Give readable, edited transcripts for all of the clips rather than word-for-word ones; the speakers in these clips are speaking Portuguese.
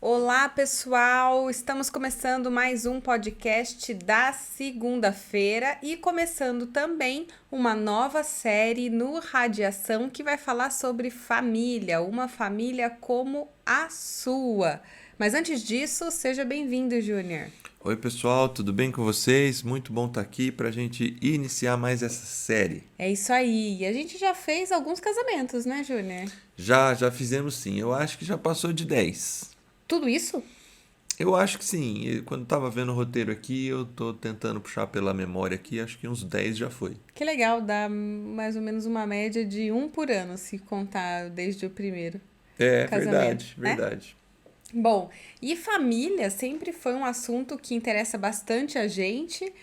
Olá, pessoal! Estamos começando mais um podcast da segunda-feira e começando também uma nova série no Radiação que vai falar sobre família, uma família como a sua. Mas antes disso, seja bem-vindo, Júnior. Oi, pessoal, tudo bem com vocês? Muito bom estar aqui para a gente iniciar mais essa série. É isso aí. E a gente já fez alguns casamentos, né, Júnior? Já fizemos sim, eu acho que já passou de 10. Tudo isso? Eu acho que sim, quando estava vendo o roteiro aqui, eu tô tentando puxar pela memória aqui, acho que uns 10 já foi. Que legal, dá mais ou menos uma média de um por ano, se contar desde o primeiro É, casamento, verdade, né? verdade. Bom, e família sempre foi um assunto que interessa bastante a gente.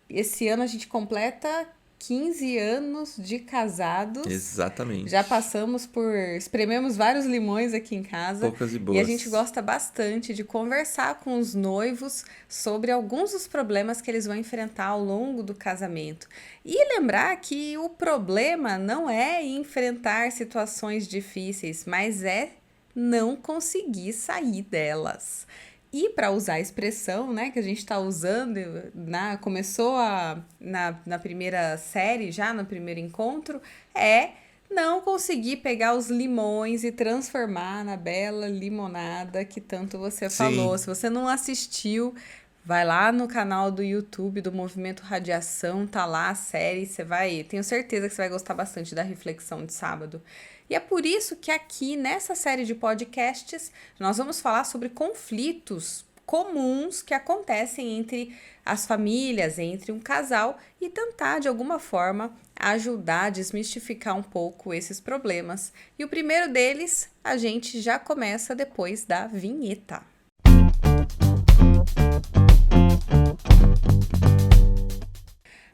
Esse ano a gente completa 15 anos de casados. Já Exatamente. passamos esprememos vários limões aqui em casa Poucas e e a gente boas. gosta bastante de conversar com os noivos sobre alguns dos problemas que eles vão enfrentar ao longo do casamento. E lembrar que o problema não é enfrentar situações difíceis, mas é não conseguir sair delas. E para usar a expressão, né, que a gente está usando, começou na primeira série, já no primeiro encontro, é não conseguir pegar os limões e transformar na bela limonada que tanto você falou. Sim, Se você não assistiu, vai lá no canal do YouTube do Movimento Radiação, tá lá a série, tenho certeza que você vai gostar bastante da reflexão de sábado. E é por isso que aqui nessa série de podcasts nós vamos falar sobre conflitos comuns que acontecem entre as famílias, entre um casal e tentar de alguma forma ajudar a desmistificar um pouco esses problemas. E o primeiro deles a gente já começa depois da vinheta.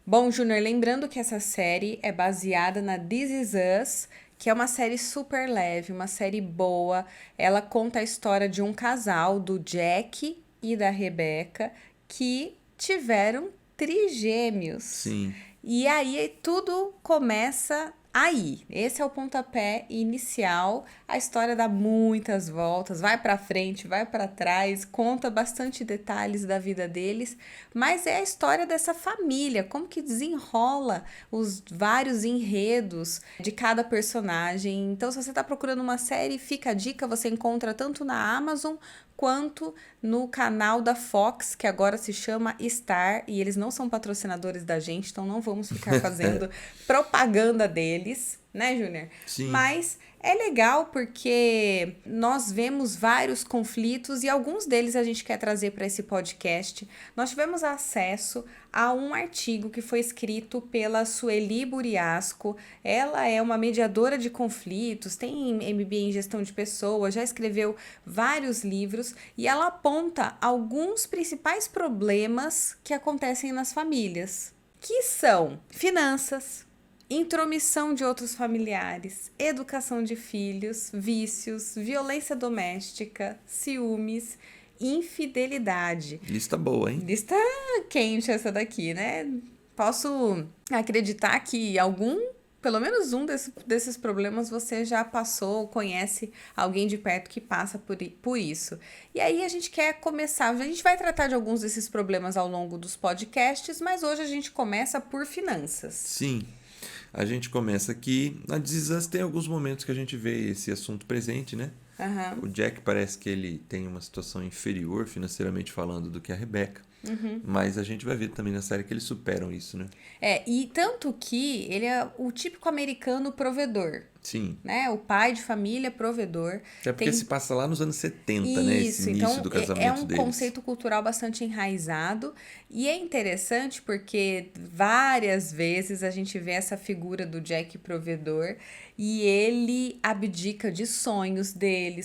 Bom, Júnior, lembrando que essa série é baseada na This Is Us, que é uma série super leve, uma série boa. Ela conta a história de um casal, do Jack e da Rebecca, que tiveram trigêmeos. sim. E aí tudo começa aí. Esse é o pontapé inicial. A história dá muitas voltas, vai para frente, vai para trás, conta bastante detalhes da vida deles, mas é a história dessa família, como que desenrola os vários enredos de cada personagem. Então, se você está procurando uma série, fica a dica, você encontra tanto na Amazon quanto no canal da Fox, que agora se chama Star, e eles não são patrocinadores da gente, então não vamos ficar fazendo propaganda deles, né, Júnior? Sim. Mas é legal porque nós vemos vários conflitos e alguns deles a gente quer trazer para esse podcast. Nós tivemos acesso a um artigo que foi escrito pela Sueli Buriasco. Ela é uma mediadora de conflitos, tem MBA em gestão de pessoas, já escreveu vários livros e ela aponta alguns principais problemas que acontecem nas famílias, que são finanças, intromissão de outros familiares, educação de filhos, vícios, violência doméstica, ciúmes, infidelidade. Lista boa, hein? Lista quente essa daqui, né? Posso acreditar que pelo menos um desses problemas você já passou, conhece alguém de perto que passa por isso. E aí a gente quer começar, a gente vai tratar de alguns desses problemas ao longo dos podcasts, mas hoje a gente começa por finanças. Sim. A gente começa aqui. Na This Is Us tem alguns momentos que a gente vê esse assunto presente, né? Aham. O Jack parece que ele tem uma situação inferior, financeiramente falando, do que a Rebecca. Mas a gente vai ver também na série que eles superam isso, né? E tanto que ele é o típico americano provedor, Sim. né? O pai de família provedor. Até porque se passa lá nos anos 70, né? Esse Isso, início então do é casamento um deles. conceito cultural bastante enraizado e é interessante porque várias vezes a gente vê essa figura do Jack provedor e ele abdica de sonhos dele,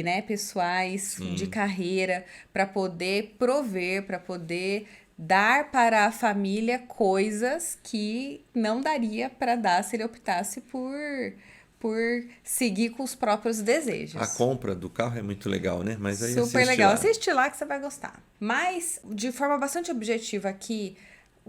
né, pessoais, de Sim. carreira, para poder prover, para poder dar para a família coisas que não daria para dar se ele optasse por seguir com os próprios A desejos. compra do carro é muito legal, né? Mas aí Super assiste legal. lá. Assiste lá que você vai gostar. Mas, de forma bastante objetiva aqui,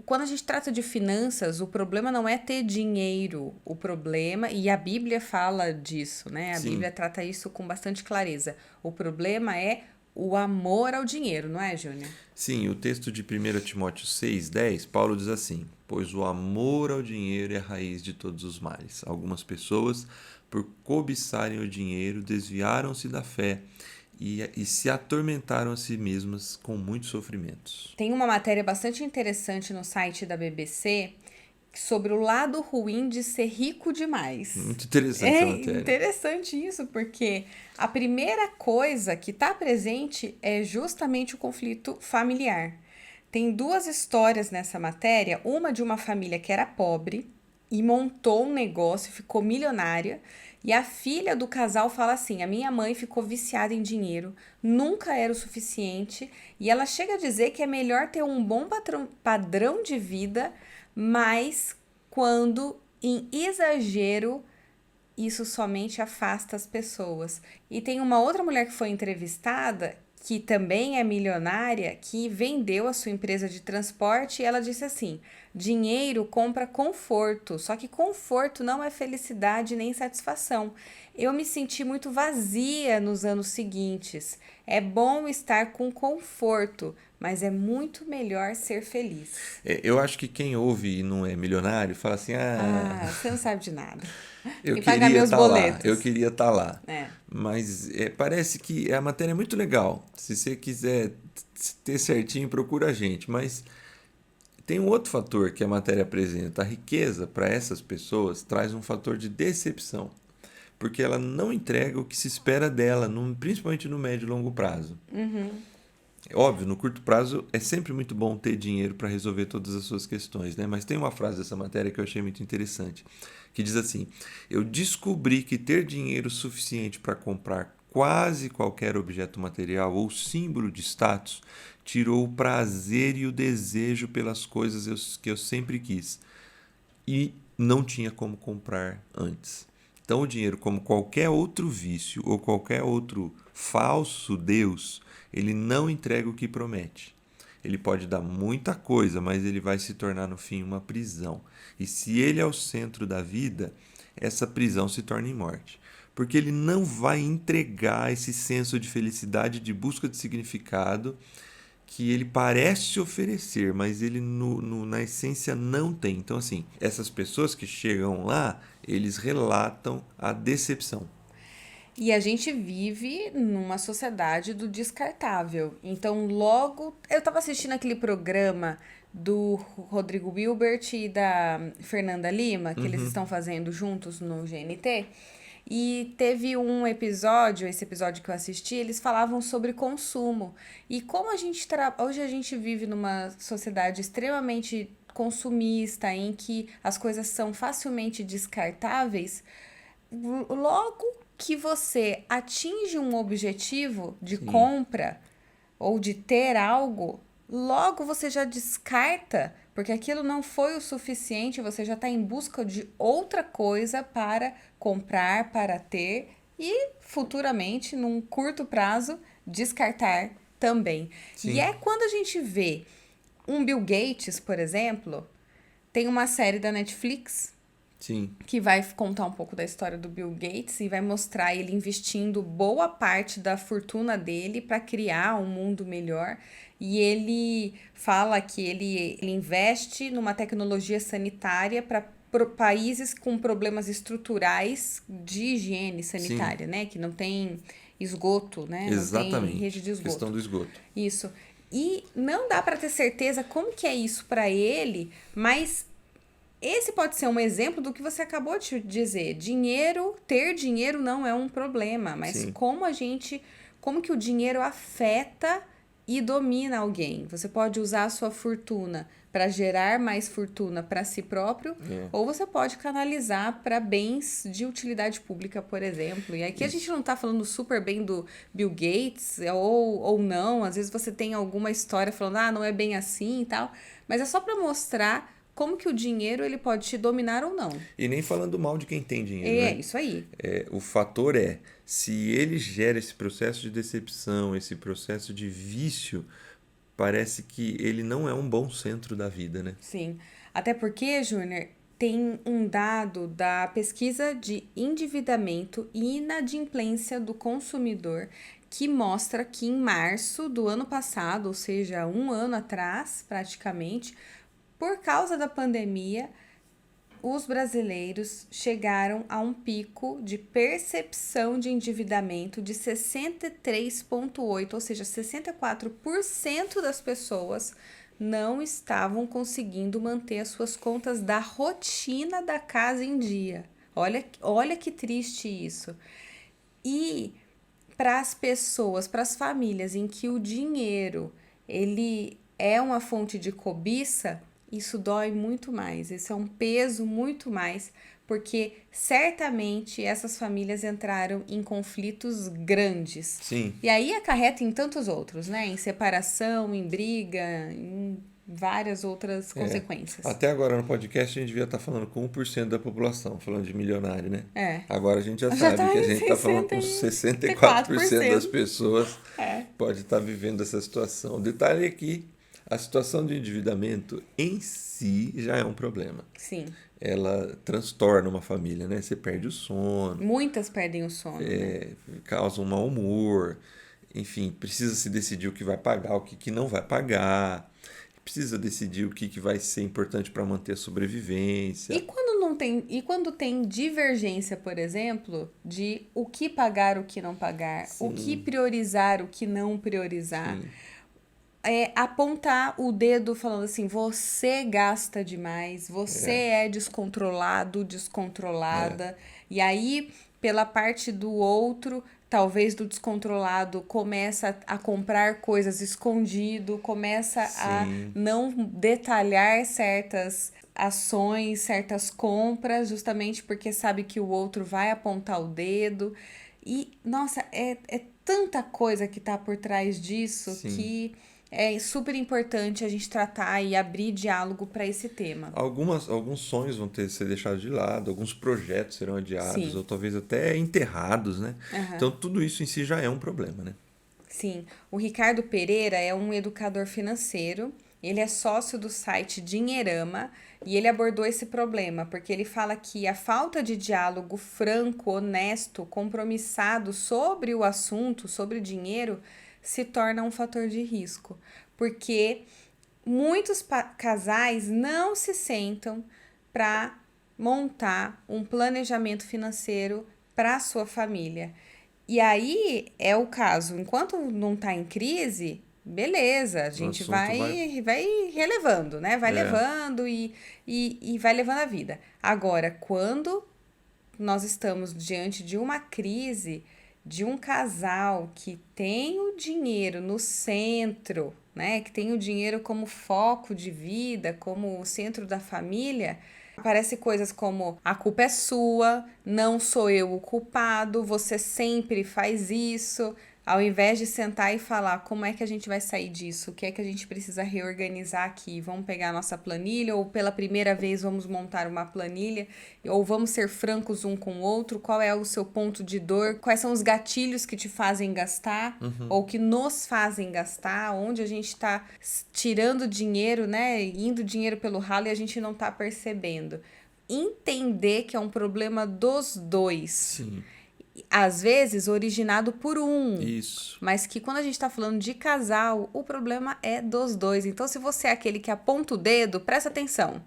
quando a gente trata de finanças, o problema não é ter dinheiro. O problema, e a Bíblia fala disso, né? A Sim. Bíblia trata isso com bastante clareza. O problema é o amor ao dinheiro, não é, Júnior? Sim, o texto de 1 Timóteo 6,10, Paulo diz assim: pois o amor ao dinheiro é a raiz de todos os males. Algumas pessoas, por cobiçarem o dinheiro, desviaram-se da fé e se atormentaram a si mesmas com muitos sofrimentos. Tem uma matéria bastante interessante no site da BBC sobre o lado ruim de ser rico demais. Muito interessante É essa matéria. interessante isso, porque a primeira coisa que está presente é justamente o conflito familiar. Tem duas histórias nessa matéria, uma de uma família que era pobre e montou um negócio, ficou milionária, e a filha do casal fala assim: a minha mãe ficou viciada em dinheiro, nunca era o suficiente, e ela chega a dizer que é melhor ter um bom padrão de vida, mas quando em exagero isso somente afasta as pessoas. E tem uma outra mulher que foi entrevistada, que também é milionária, que vendeu a sua empresa de transporte e ela disse assim: dinheiro compra conforto, só que conforto não é felicidade nem satisfação. Eu me senti muito vazia nos anos seguintes. É bom estar com conforto, mas é muito melhor ser feliz. Eu acho que quem ouve e não é milionário fala assim: Você não sabe de nada. eu E pagar queria meus estar lá, boletos. eu queria estar lá. É. Mas parece que a matéria é muito legal. Se você quiser ter certinho, procura a gente. Mas tem um outro fator que a matéria apresenta. A riqueza, para essas pessoas, traz um fator de decepção. Porque ela não entrega o que se espera dela, principalmente no médio e longo prazo. Óbvio, no curto prazo é sempre muito bom ter dinheiro para resolver todas as suas questões, né? Mas tem uma frase dessa matéria que eu achei muito interessante, que diz assim: eu descobri que ter dinheiro suficiente para comprar quase qualquer objeto material ou símbolo de status tirou o prazer e o desejo pelas coisas que eu sempre quis e não tinha como comprar antes. Então, o dinheiro, como qualquer outro vício ou qualquer outro falso Deus, ele não entrega o que promete. Ele pode dar muita coisa, mas ele vai se tornar no fim uma prisão. E se ele é o centro da vida, essa prisão se torna em morte. Porque ele não vai entregar esse senso de felicidade, de busca de significado, que ele parece oferecer, mas ele na essência não tem. Então, assim, essas pessoas que chegam lá, eles relatam a decepção. E a gente vive numa sociedade do descartável. Então, logo. Eu tava assistindo aquele programa do Rodrigo Hilbert e da Fernanda Lima, que eles estão fazendo juntos no GNT. E teve um episódio, esse episódio que eu assisti, eles falavam sobre consumo. E como hoje a gente vive numa sociedade extremamente consumista, em que as coisas são facilmente descartáveis, logo que você atinge um objetivo de Sim. compra ou de ter algo, logo você já descarta, porque aquilo não foi o suficiente, você já está em busca de outra coisa para comprar, para ter e futuramente, num curto prazo, descartar também. Sim. E é quando a gente vê um Bill Gates, por exemplo, tem uma série da Netflix Sim. que vai contar um pouco da história do Bill Gates e vai mostrar ele investindo boa parte da fortuna dele para criar um mundo melhor. E ele fala que ele investe numa tecnologia sanitária para países com problemas estruturais de higiene sanitária, né? Que não tem esgoto, né? Exatamente. Não tem rede de esgoto. Questão do esgoto. Isso. E não dá para ter certeza como que é isso para ele, mas esse pode ser um exemplo do que você acabou de dizer. Ter dinheiro não é um problema, mas Sim. como que o dinheiro afeta e domina alguém. Você pode usar a sua fortuna para gerar mais fortuna para si próprio, ou você pode canalizar para bens de utilidade pública, por exemplo. E aqui a gente não está falando super bem do Bill Gates, ou não. Às vezes você tem alguma história falando, não é bem assim e tal. Mas é só para mostrar como que o dinheiro ele pode te dominar ou não. E nem falando mal de quem tem dinheiro, né? Isso aí. O fator se ele gera esse processo de decepção, esse processo de vício parece que ele não é um bom centro da vida, né? Sim. Até porque, Júnior, tem um dado da pesquisa de endividamento e inadimplência do consumidor que mostra que em março do ano passado, ou seja, um ano atrás, praticamente, por causa da pandemia, os brasileiros chegaram a um pico de percepção de endividamento de 63,8%, ou seja, 64% das pessoas não estavam conseguindo manter as suas contas da rotina da casa em dia. Olha que triste isso. E para as pessoas, para as famílias em que o dinheiro ele é uma fonte de cobiça, isso dói muito mais, isso é um peso muito mais, porque certamente essas famílias entraram em conflitos grandes. Sim. E aí acarreta em tantos outros, né? Em separação, em briga, em várias outras consequências. Até agora no podcast a gente devia estar falando com 1% da população, falando de milionário, né? Agora a gente já sabe tá que a em gente está falando com 64% das pessoas pode estar vivendo essa situação. O detalhe é que a situação de endividamento em si já é um problema. Sim. Ela transtorna uma família, né? Você perde o sono. Muitas perdem o sono. Né? Causa um mau humor. Enfim, precisa se decidir o que vai pagar, o que não vai pagar. Precisa decidir o que vai ser importante para manter a sobrevivência. E quando tem divergência, por exemplo, de o que pagar, o que não pagar, Sim. o que priorizar, o que não priorizar. Sim. Apontar o dedo falando assim, você gasta demais, você é descontrolado, descontrolada. E aí, pela parte do outro, talvez do descontrolado, começa a comprar coisas escondido, começa a não detalhar certas ações, certas compras, justamente porque sabe que o outro vai apontar o dedo. E, nossa, é tanta coisa que tá por trás disso que é super importante a gente tratar e abrir diálogo para esse tema. Alguns sonhos vão ter que ser deixados de lado, alguns projetos serão adiados, ou talvez até enterrados, né? Então, tudo isso em si já é um problema, né? Sim. O Ricardo Pereira é um educador financeiro, ele é sócio do site Dinheirama e ele abordou esse problema, porque ele fala que a falta de diálogo franco, honesto, compromissado sobre o assunto, sobre dinheiro, se torna um fator de risco, porque muitos casais não se sentam para montar um planejamento financeiro para a sua família. E aí é o caso, enquanto não está em crise, beleza, a gente vai relevando, né? Vai levando e vai levando a vida. Agora, quando nós estamos diante de uma crise de um casal que tem o dinheiro no centro, né? Que tem o dinheiro como foco de vida, como o centro da família, aparece coisas como a culpa é sua, não sou eu o culpado, você sempre faz isso. Ao invés de sentar e falar como é que a gente vai sair disso, o que é que a gente precisa reorganizar aqui, vamos pegar a nossa planilha ou pela primeira vez vamos montar uma planilha ou vamos ser francos um com o outro, qual é o seu ponto de dor, quais são os gatilhos que te fazem gastar ou que nos fazem gastar, onde a gente está tirando dinheiro, né, indo dinheiro pelo ralo e a gente não está percebendo. Entender que é um problema dos dois. Sim. Às vezes originado por um. Isso. Mas que quando a gente tá falando de casal, o problema é dos dois. Então, se você é aquele que aponta o dedo, presta atenção.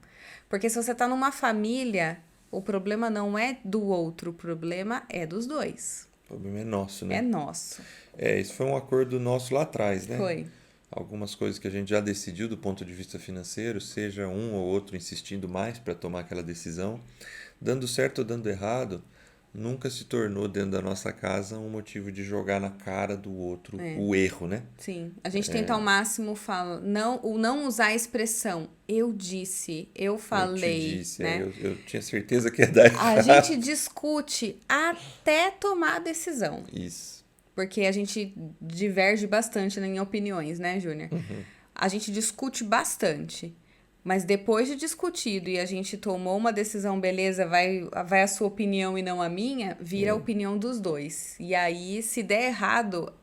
Porque se você tá numa família, o problema não é do outro, o problema é dos dois. O problema é nosso, né? É nosso. Isso foi um acordo nosso lá atrás, né? Foi. Algumas coisas que a gente já decidiu do ponto de vista financeiro, seja um ou outro insistindo mais para tomar aquela decisão, dando certo ou dando errado, nunca se tornou dentro da nossa casa um motivo de jogar na cara do outro o erro, né? Sim. A gente tenta ao máximo não usar a expressão eu disse, eu falei. Eu te disse, né? Eu tinha certeza que ia dar errado. A gente discute até tomar a decisão. Isso. Porque a gente diverge bastante em opiniões, né, Júnior? A gente discute bastante. Mas depois de discutido e a gente tomou uma decisão, beleza, vai a sua opinião e não a minha, vira a opinião dos dois. E aí, se der errado,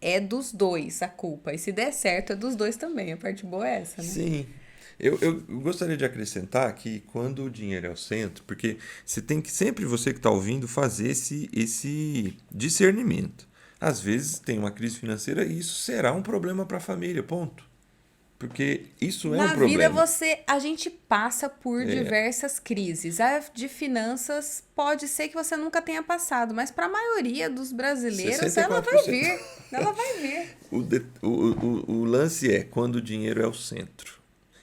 é dos dois a culpa. E se der certo, é dos dois também. A parte boa é essa, né? Sim. Eu gostaria de acrescentar que quando o dinheiro é o centro, porque você tem que sempre, você que está ouvindo, fazer esse discernimento. Às vezes tem uma crise financeira e isso será um problema para a família, ponto. Porque isso é um Na vida problema. a gente passa por diversas crises. A de finanças pode ser que você nunca tenha passado, mas para a maioria dos brasileiros ela vai 64%. vir. Ela vai vir. O lance é quando o dinheiro é o centro.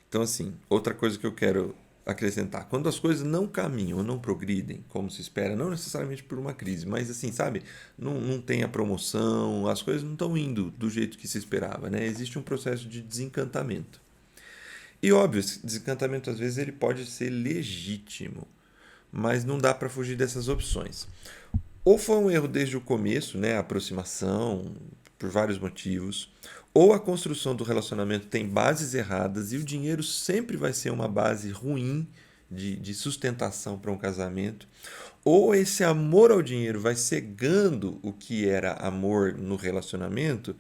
Então, assim, outra coisa que eu quero acrescentar. Quando as coisas não caminham, não progridem como se espera, não necessariamente por uma crise, mas assim, sabe? Não tem a promoção, as coisas não estão indo do jeito que se esperava, né? Existe um processo de desencantamento. E óbvio, esse desencantamento às vezes ele pode ser legítimo, mas não dá para fugir dessas opções. Ou foi um erro desde o começo, né, a aproximação, por vários motivos, ou a construção do relacionamento tem bases erradas e o dinheiro sempre vai ser uma base ruim de sustentação para um casamento, ou esse amor ao dinheiro vai cegando o que era amor no relacionamento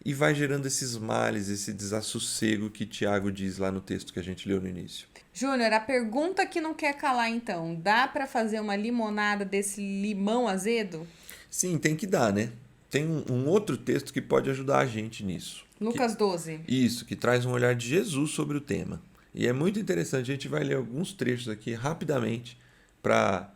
e vai gerando esses males, esse desassossego que Tiago diz lá no texto que a gente leu no início. Júnior, a pergunta que não quer calar então, dá para fazer uma limonada desse limão azedo? Sim, tem que dar, né? Tem um outro texto que pode ajudar a gente nisso. Lucas 12. Isso, que traz um olhar de Jesus sobre o tema. E é muito interessante, a gente vai ler alguns trechos aqui rapidamente para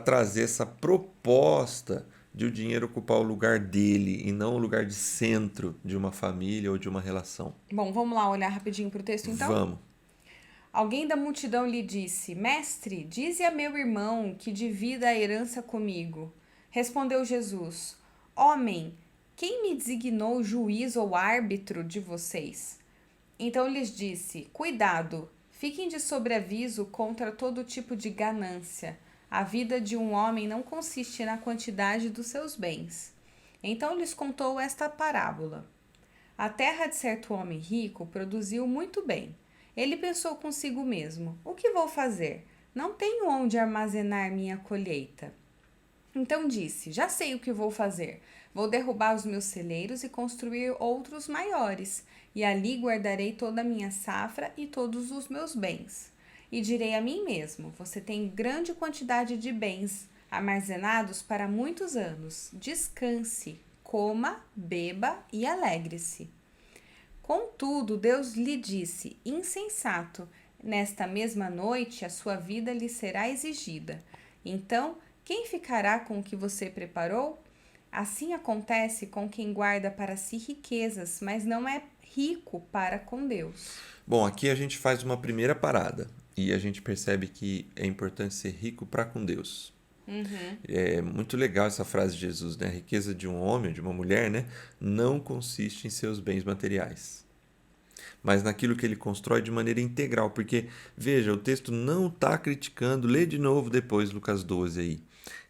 trazer essa proposta de o dinheiro ocupar o lugar dele e não o lugar de centro de uma família ou de uma relação. Bom, vamos lá olhar rapidinho para o texto então? Vamos. Alguém da multidão lhe disse: Mestre, dize a meu irmão que divida a herança comigo. Respondeu Jesus: Homem, quem me designou juiz ou árbitro de vocês? Então lhes disse: Cuidado, fiquem de sobreaviso contra todo tipo de ganância. A vida de um homem não consiste na quantidade dos seus bens. Então lhes contou esta parábola. A terra de certo homem rico produziu muito bem. Ele pensou consigo mesmo: O que vou fazer? Não tenho onde armazenar minha colheita. Então disse: Já sei o que vou fazer. Vou derrubar os meus celeiros e construir outros maiores, e ali guardarei toda a minha safra e todos os meus bens. E direi a mim mesmo: Você tem grande quantidade de bens armazenados para muitos anos. Descanse, coma, beba e alegre-se. Contudo, Deus lhe disse: Insensato, nesta mesma noite a sua vida lhe será exigida. Então, quem ficará com o que você preparou? Assim acontece com quem guarda para si riquezas, mas não é rico para com Deus. Bom, aqui a gente faz uma primeira parada e a gente percebe que é importante ser rico para com Deus. É muito legal essa frase de Jesus, né? A riqueza de um homem, de uma mulher, né? Não consiste em seus bens materiais, mas naquilo que ele constrói de maneira integral. Porque, veja, o texto não está criticando, lê de novo depois Lucas 12 aí.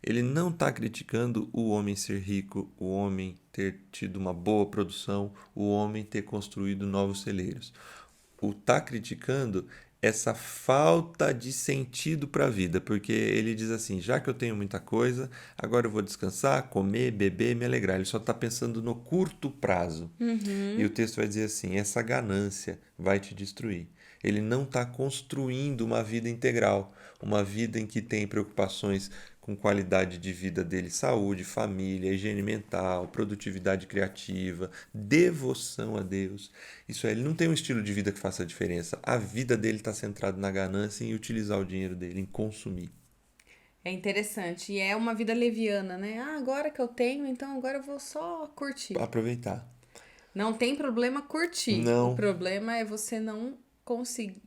Ele não está criticando o homem ser rico, o homem ter tido uma boa produção, o homem ter construído novos celeiros. O está criticando essa falta de sentido para a vida, porque ele diz assim: já que eu tenho muita coisa, agora eu vou descansar, comer, beber, me alegrar. Ele só está pensando no curto prazo. E o texto vai dizer assim: essa ganância vai te destruir. Ele não está construindo uma vida integral, uma vida em que tem preocupações com qualidade de vida dele, saúde, família, higiene mental, produtividade criativa, devoção a Deus. Isso é, ele não tem um estilo de vida que faça a diferença. A vida dele está centrada na ganância em utilizar o dinheiro dele, em consumir. É interessante. E é uma vida leviana, né? Ah, agora que eu tenho, então agora eu vou só curtir. Aproveitar. Não tem problema curtir. Não. O problema é você não conseguir,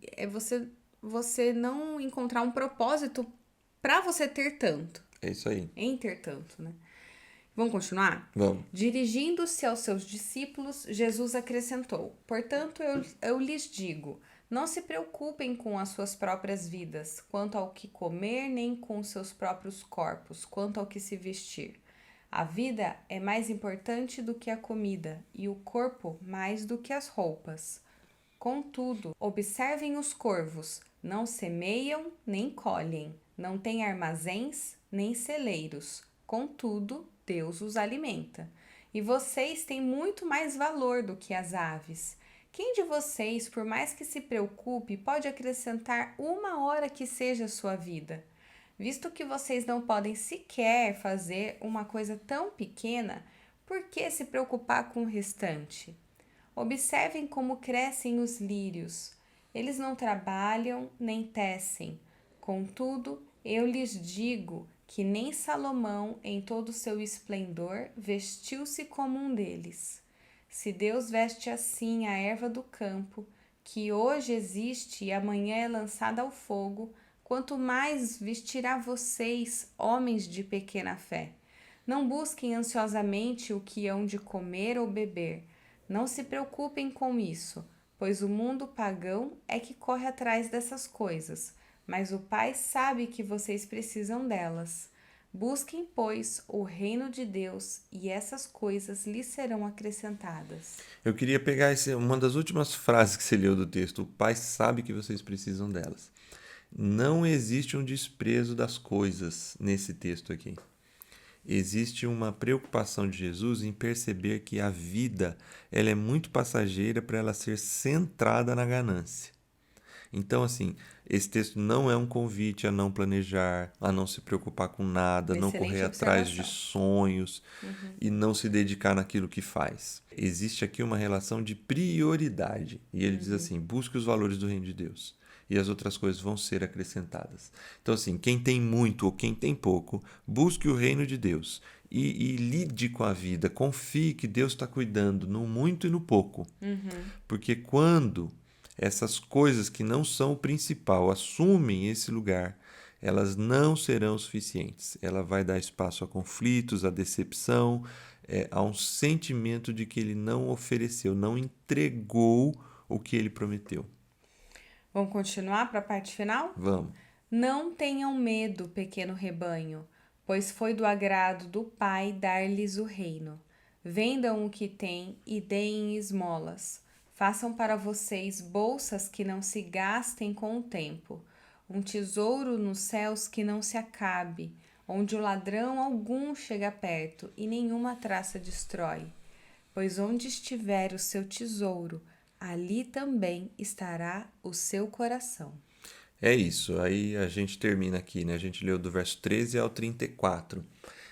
você não encontrar um propósito para você ter tanto, É isso aí. em ter tanto, né? Vamos continuar? Vamos. Dirigindo-se aos seus discípulos, Jesus acrescentou: Portanto, eu lhes digo, não se preocupem com as suas próprias vidas, quanto ao que comer, nem com os seus próprios corpos, quanto ao que se vestir. A vida é mais importante do que a comida, e o corpo mais do que as roupas. Contudo, observem os corvos, não semeiam nem colhem, não têm armazéns nem celeiros. Contudo, Deus os alimenta. e vocês têm muito mais valor do que as aves. Quem de vocês, por mais que se preocupe, pode acrescentar 1 hora que seja a sua vida? Visto que vocês não podem sequer fazer uma coisa tão pequena, por que se preocupar com o restante? Observem como crescem os lírios. Eles não trabalham nem tecem. Contudo, eu lhes digo que nem Salomão, em todo o seu esplendor, vestiu-se como um deles. Se Deus veste assim a erva do campo, que hoje existe e amanhã é lançada ao fogo, quanto mais vestirá vocês, homens de pequena fé. Não busquem ansiosamente o que hão de comer ou beber. Não se preocupem com isso, pois o mundo pagão é que corre atrás dessas coisas, mas o Pai sabe que vocês precisam delas. Busquem, pois, o reino de Deus, e essas coisas lhes serão acrescentadas. Eu queria pegar uma das últimas frases que você leu do texto. O Pai sabe que vocês precisam delas. Não existe um desprezo das coisas nesse texto aqui. Existe uma preocupação de Jesus em perceber que a vida ela é muito passageira para ela ser centrada na ganância. Então, assim, esse texto não é um convite a não planejar, a não se preocupar com nada, não correr atrás de sonhos e não se dedicar naquilo que faz. Existe aqui uma relação de prioridade. E ele diz assim, busque os valores do reino de Deus e as outras coisas vão ser acrescentadas. Então, assim, quem tem muito ou quem tem pouco, busque o reino de Deus e lide com a vida. Confie que Deus está cuidando no muito e no pouco. Porque quando essas coisas que não são o principal assumem esse lugar, elas não serão suficientes. Ela vai dar espaço a conflitos, a decepção, a um sentimento de que ele não ofereceu, não entregou o que ele prometeu. Vamos continuar para a parte final? Vamos. Não tenham medo, pequeno rebanho, pois foi do agrado do Pai dar-lhes o reino. Vendam o que têm e deem esmolas. Façam para vocês bolsas que não se gastem com o tempo, um tesouro nos céus que não se acabe, onde o ladrão algum chega perto e nenhuma traça destrói. Pois onde estiver o seu tesouro, ali também estará o seu coração. É isso, aí a gente termina aqui, né? A gente leu do verso 13 ao 34.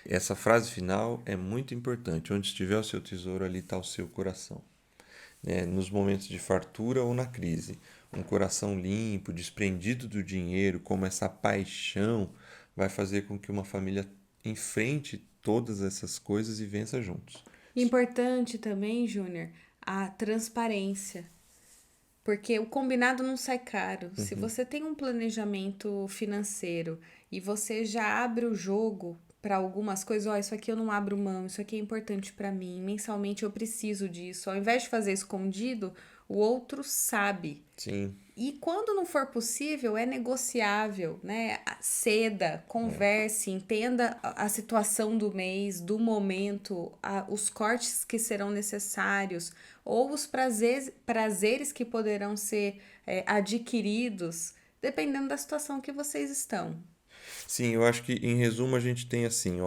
Essa frase final é muito importante. Onde estiver o seu tesouro, ali está o seu coração. Nos momentos de fartura ou na crise. Um coração limpo, desprendido do dinheiro, como essa paixão, vai fazer com que uma família enfrente todas essas coisas e vença juntos. Importante também, Júnior, a transparência. Porque o combinado não sai caro. Se você tem um planejamento financeiro e você já abre o jogo para algumas coisas, isso aqui eu não abro mão, isso aqui é importante para mim, mensalmente eu preciso disso. Ao invés de fazer escondido, o outro sabe. Sim. E quando não for possível, é negociável, né? Ceda, converse, entenda a situação do mês, do momento, os cortes que serão necessários ou os prazeres que poderão ser adquiridos, dependendo da situação que vocês estão. Sim, eu acho que em resumo a gente tem assim,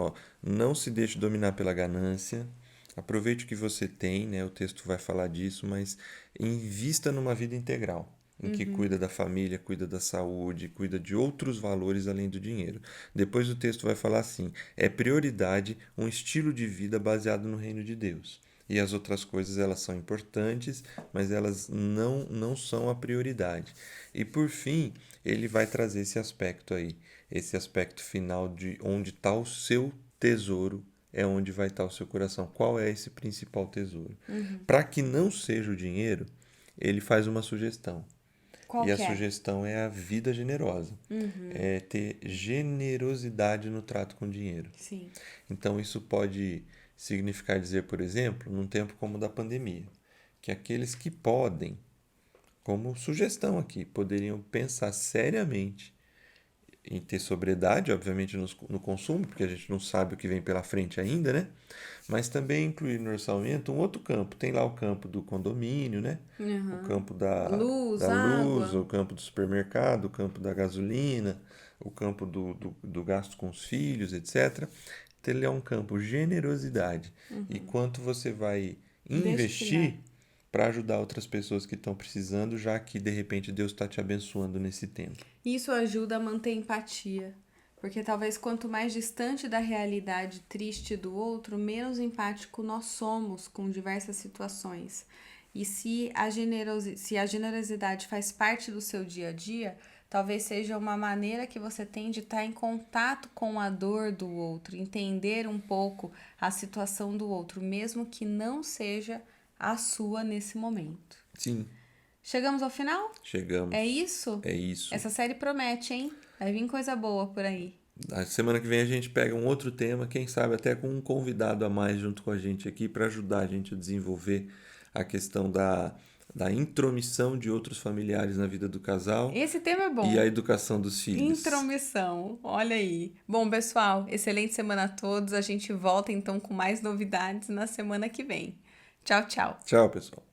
não se deixe dominar pela ganância, aproveite o que você tem, né? O texto vai falar disso, mas invista numa vida integral, em que cuida da família, cuida da saúde, cuida de outros valores além do dinheiro. Depois o texto vai falar assim, é prioridade um estilo de vida baseado no reino de Deus. E as outras coisas elas são importantes, mas elas não são a prioridade. E por fim, ele vai trazer esse aspecto aí, esse aspecto final de onde está o seu tesouro, é onde vai estar o seu coração. Qual é esse principal tesouro? Para que não seja o dinheiro, ele faz uma sugestão. Qual E a que é? sugestão é a vida generosa. É ter generosidade no trato com o dinheiro. Sim. Então isso pode significar dizer, por exemplo, num tempo como o da pandemia, que aqueles que podem, como sugestão aqui, poderiam pensar seriamente em ter sobriedade, obviamente no consumo, porque a gente não sabe o que vem pela frente ainda, né? Mas também incluir no orçamento um outro campo. Tem lá o campo do condomínio, né? O campo da Luz, luz, água. o campo do supermercado, o campo da gasolina, o campo do gasto com os filhos, etc. Então, ele é um campo generosidade. E quanto você vai investir para ajudar outras pessoas que estão precisando, já que, de repente, Deus está te abençoando nesse tempo. Isso ajuda a manter empatia. Porque talvez quanto mais distante da realidade triste do outro, menos empático nós somos com diversas situações. E se a generosidade faz parte do seu dia a dia, talvez seja uma maneira que você tem de estar em contato com a dor do outro, entender um pouco a situação do outro, mesmo que não seja a sua nesse momento. Sim. Chegamos ao final? Chegamos. É isso? É isso. Essa série promete, hein? Vai vir coisa boa por aí. A semana que vem a gente pega um outro tema, quem sabe até com um convidado a mais junto com a gente aqui para ajudar a gente a desenvolver a questão da intromissão de outros familiares na vida do casal. Esse tema é bom. E a educação dos filhos. Intromissão, olha aí. Bom, pessoal, excelente semana a todos. A gente volta então com mais novidades na semana que vem. Tchau, tchau. Tchau, pessoal.